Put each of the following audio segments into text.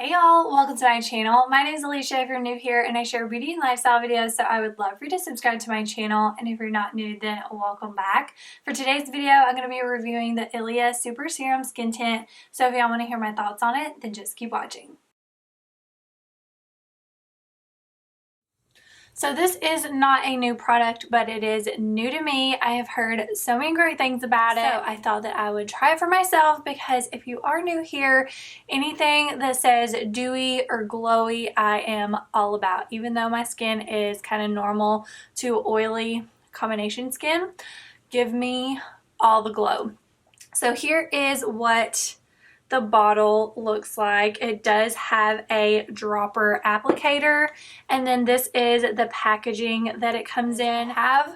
Hey y'all, welcome to my channel. My name is Alicia if you're new here, and I share beauty and lifestyle videos, so I would love for you to subscribe to my channel, and if you're not new, then welcome back. For today's video, I'm going to be reviewing the Ilia Super Serum Skin Tint, so if y'all want to hear my thoughts on it, then just keep watching. So this is not a new product, but it is new to me. I have heard so many great things about it. So I thought that I would try it for myself because if you are new here, anything that says dewy or glowy, I am all about. Even though my skin is kind of normal to oily combination skin, give me all the glow. So here is what the bottle looks like. It does have a dropper applicator, and then this is the packaging that it comes in. I've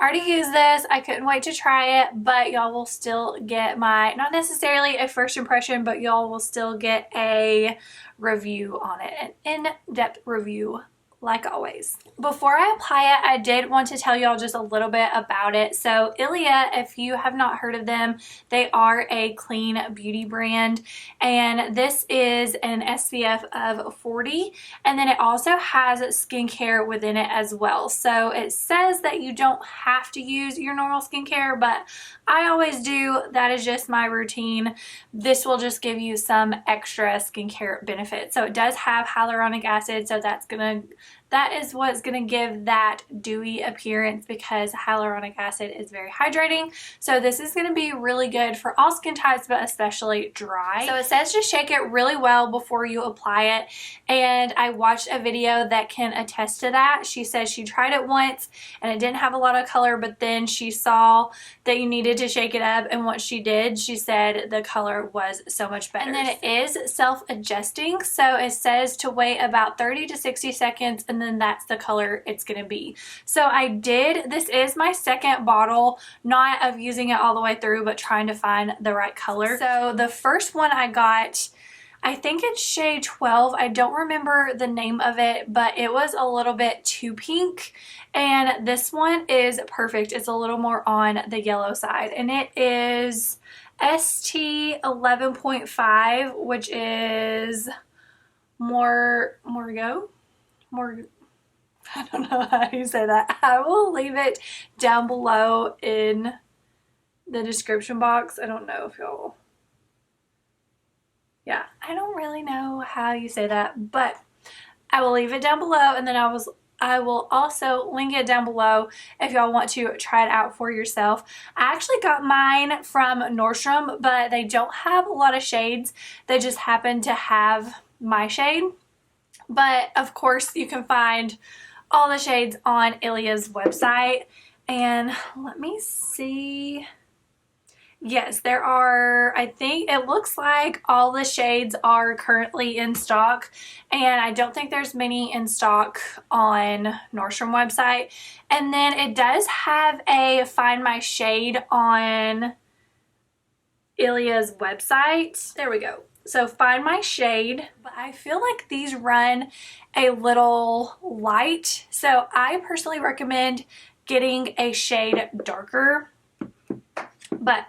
already used this. I couldn't wait to try it, but y'all will still get my, not necessarily a first impression, but y'all will still get a review on it, an in-depth review like always. Before I apply it, I did want to tell y'all just a little bit about it. So Ilia, if you have not heard of them, they are a clean beauty brand, and this is an SPF of 40, and then it also has skincare within it as well. So it says that you don't have to use your normal skincare, but I always do. That is just my routine. This will just give you some extra skincare benefits. So it does have hyaluronic acid, so that is what's going to give that dewy appearance because hyaluronic acid is very hydrating. So this is going to be really good for all skin types, but especially dry. So it says just shake it really well before you apply it. And I watched a video that can attest to that. She said she tried it once and it didn't have a lot of color, but then she saw that you needed to shake it up. And what she did, she said the color was so much better. And then it is self-adjusting. So it says to wait about 30 to 60 seconds, and then that's the color it's going to be. So this is my second bottle, not of using it all the way through, but trying to find the right color. So the first one I got, I think it's shade 12. I don't remember the name of it, but it was a little bit too pink. And this one is perfect. It's a little more on the yellow side. And it is ST 11.5, which is more, I don't know how you say that. I will leave it down below in the description box. I don't know if y'all, yeah, I don't really know how you say that, but I will leave it down below, and then I will also link it down below if y'all want to try it out for yourself. I actually got mine from Nordstrom, but they don't have a lot of shades. They just happen to have my shade. But of course you can find all the shades on Ilia's website. And let me see. Yes, there are, I think it looks like all the shades are currently in stock, and I don't think there's many in stock on Nordstrom website. And then it does have a Find My Shade on Ilia's website. There we go. So Find My Shade, but I feel like these run a little light. So I personally recommend getting a shade darker, but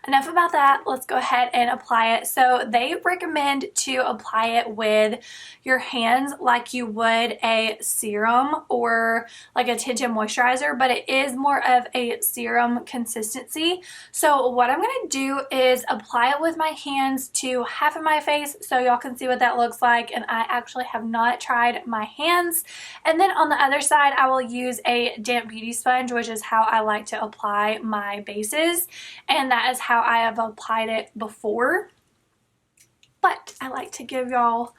enough about that. Let's go ahead and apply it. So they recommend to apply it with your hands like you would a serum or like a tinted moisturizer, but it is more of a serum consistency. So what I'm going to do is apply it with my hands to half of my face so y'all can see what that looks like. And I actually have not tried my hands. And then on the other side, I will use a damp beauty sponge, which is how I like to apply my bases. And that is how I have applied it before, but I like to give y'all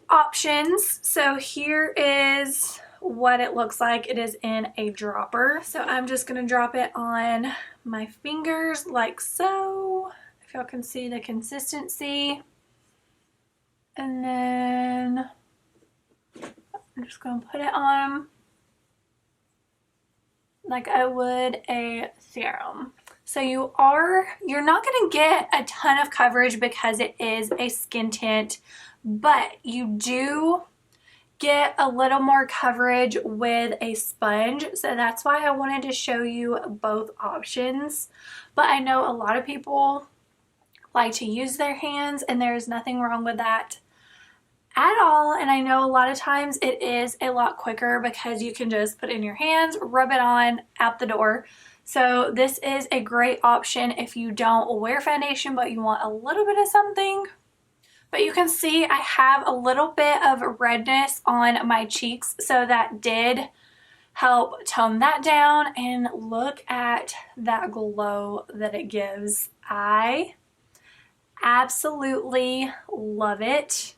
options. So here is what it looks like. It is in a dropper. So I'm just going to drop it on my fingers like so, if y'all can see the consistency. And then I'm just going to put it on like I would a serum. So you're not going to get a ton of coverage because it is a skin tint, but you do get a little more coverage with a sponge. So that's why I wanted to show you both options. But I know a lot of people like to use their hands, and there's nothing wrong with that at all, and I know a lot of times it is a lot quicker because you can just put it in your hands, rub it on, out the door. So this is a great option if you don't wear foundation but you want a little bit of something. But you can see I have a little bit of redness on my cheeks, so that did help tone that down, and look at that glow that it gives. I absolutely love it.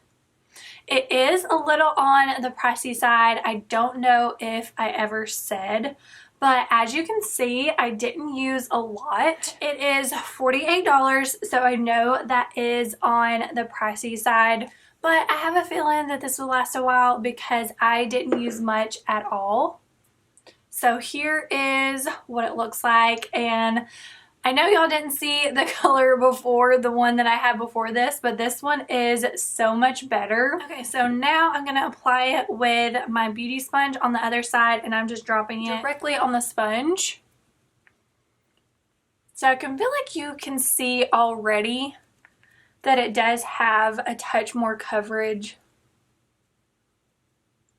It is a little on the pricey side. I don't know if I ever said, but as you can see, I didn't use a lot. It is $48, so I know that is on the pricey side, but I have a feeling that this will last a while because I didn't use much at all. So here is what it looks like, and I know y'all didn't see the color before the one that I had before this, but this one is so much better. Okay, so now I'm going to apply it with my beauty sponge on the other side, and I'm just dropping it directly on the sponge. So I can feel like you can see already that it does have a touch more coverage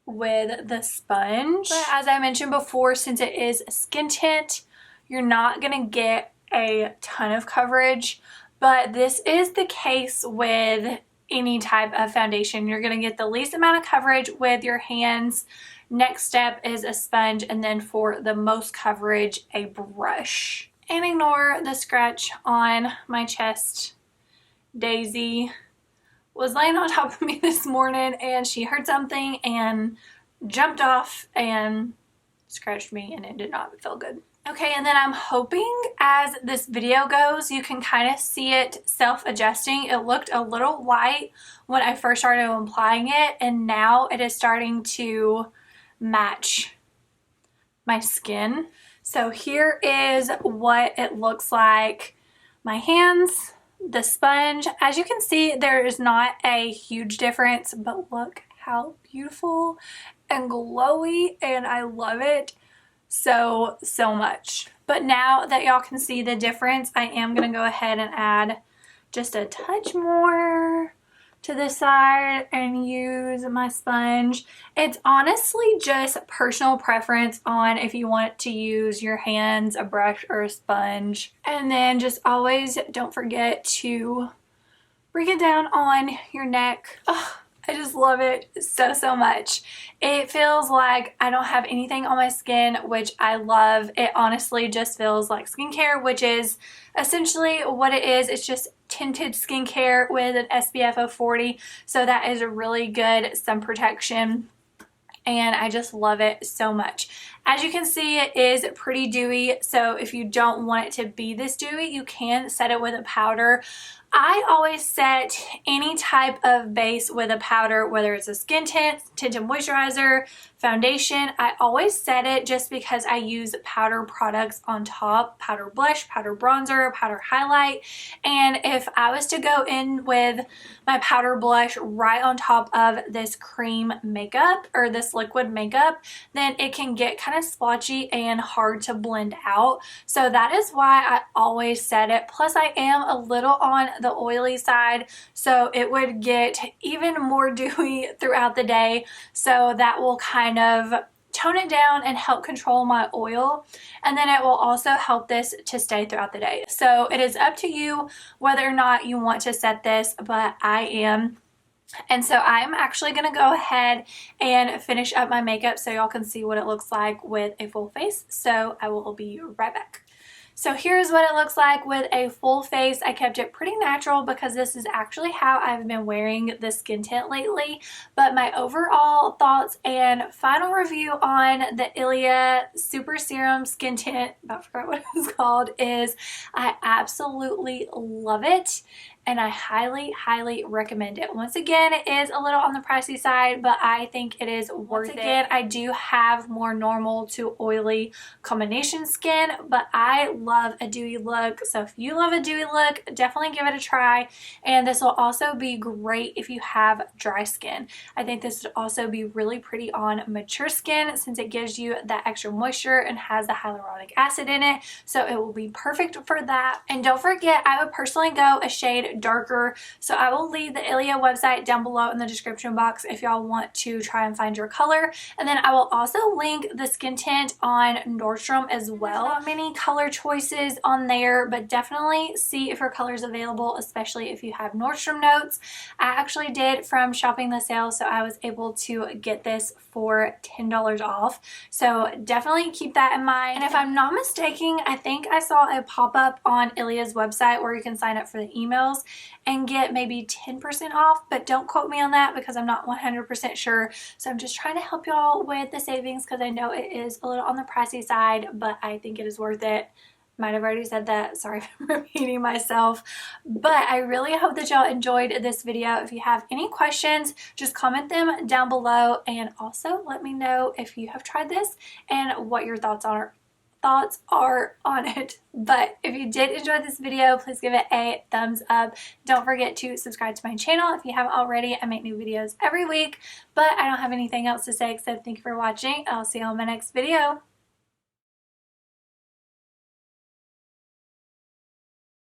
with the sponge. But as I mentioned before, since it is a skin tint, you're not going to get a ton of coverage, but this is the case with any type of foundation. You're going to get the least amount of coverage with your hands. Next step is a sponge, and then for the most coverage, a brush. And ignore the scratch on my chest. Daisy was laying on top of me this morning and she heard something and jumped off and scratched me, and it did not feel good. Okay, and then I'm hoping as this video goes, you can kind of see it self-adjusting. It looked a little light when I first started applying it, and now it is starting to match my skin. So here is what it looks like. My hands, the sponge. As you can see, there is not a huge difference, but look how beautiful and glowy, and I love it so much. But now that y'all can see the difference, I am going to go ahead and add just a touch more to this side and use my sponge. It's honestly just personal preference on if you want to use your hands, a brush, or a sponge. And then just always don't forget to bring it down on your neck. Oh, I just love it so much. It feels like I don't have anything on my skin, which I love. It honestly just feels like skincare, which is essentially what it is. It's just tinted skincare with an SPF of 40, so that is a really good sun protection, and I just love it so much. As you can see, it is pretty dewy, so if you don't want it to be this dewy, you can set it with a powder. I always set any type of base with a powder, whether it's a skin tint, tinted moisturizer, foundation. I always set it just because I use powder products on top, powder blush, powder bronzer, powder highlight. And if I was to go in with my powder blush right on top of this cream makeup or this liquid makeup, then it can get kind of splotchy and hard to blend out. So that is why I always set it. Plus I am a little on the oily side, so it would get even more dewy throughout the day. So that will kind of tone it down and help control my oil, and then it will also help this to stay throughout the day. So it is up to you whether or not you want to set this, but I am. And so I'm actually going to go ahead and finish up my makeup so y'all can see what it looks like with a full face. So I will be right back. So here's what it looks like with a full face. I kept it pretty natural because this is actually how I've been wearing the skin tint lately. But my overall thoughts and final review on the Ilia Super Serum Skin Tint, I forgot what it was called, is I absolutely love it. And I highly recommend it. Once again, it is a little on the pricey side, but I think it is worth it. Again, I do have more normal to oily combination skin, but I love a dewy look. So if you love a dewy look, definitely give it a try. And this will also be great if you have dry skin. I think this would also be really pretty on mature skin since it gives you that extra moisture and has the hyaluronic acid in it. So it will be perfect for that. And don't forget, I would personally go a shade bit darker. So I will leave the Ilia website down below in the description box if y'all want to try and find your color. And then I will also link the skin tint on Nordstrom as well. There's not many color choices on there, but definitely see if your color is available, especially if you have Nordstrom notes. I actually did from shopping the sale, so I was able to get this for $10 off. So definitely keep that in mind. And if I'm not mistaken, I think I saw a pop-up on Ilia's website where you can sign up for the emails and get maybe 10% off, but don't quote me on that because I'm not 100% sure. So I'm just trying to help y'all with the savings because I know it is a little on the pricey side, but I think it is worth it. Might have already said that, sorry if I'm repeating myself, but I really hope that y'all enjoyed this video. If you have any questions, just comment them down below, and also let me know if you have tried this and what your thoughts are on it. But if you did enjoy this video, please give it a thumbs up. Don't forget to subscribe to my channel if you haven't already. I make new videos every week, but I don't have anything else to say except thank you for watching. I'll see you on my next video.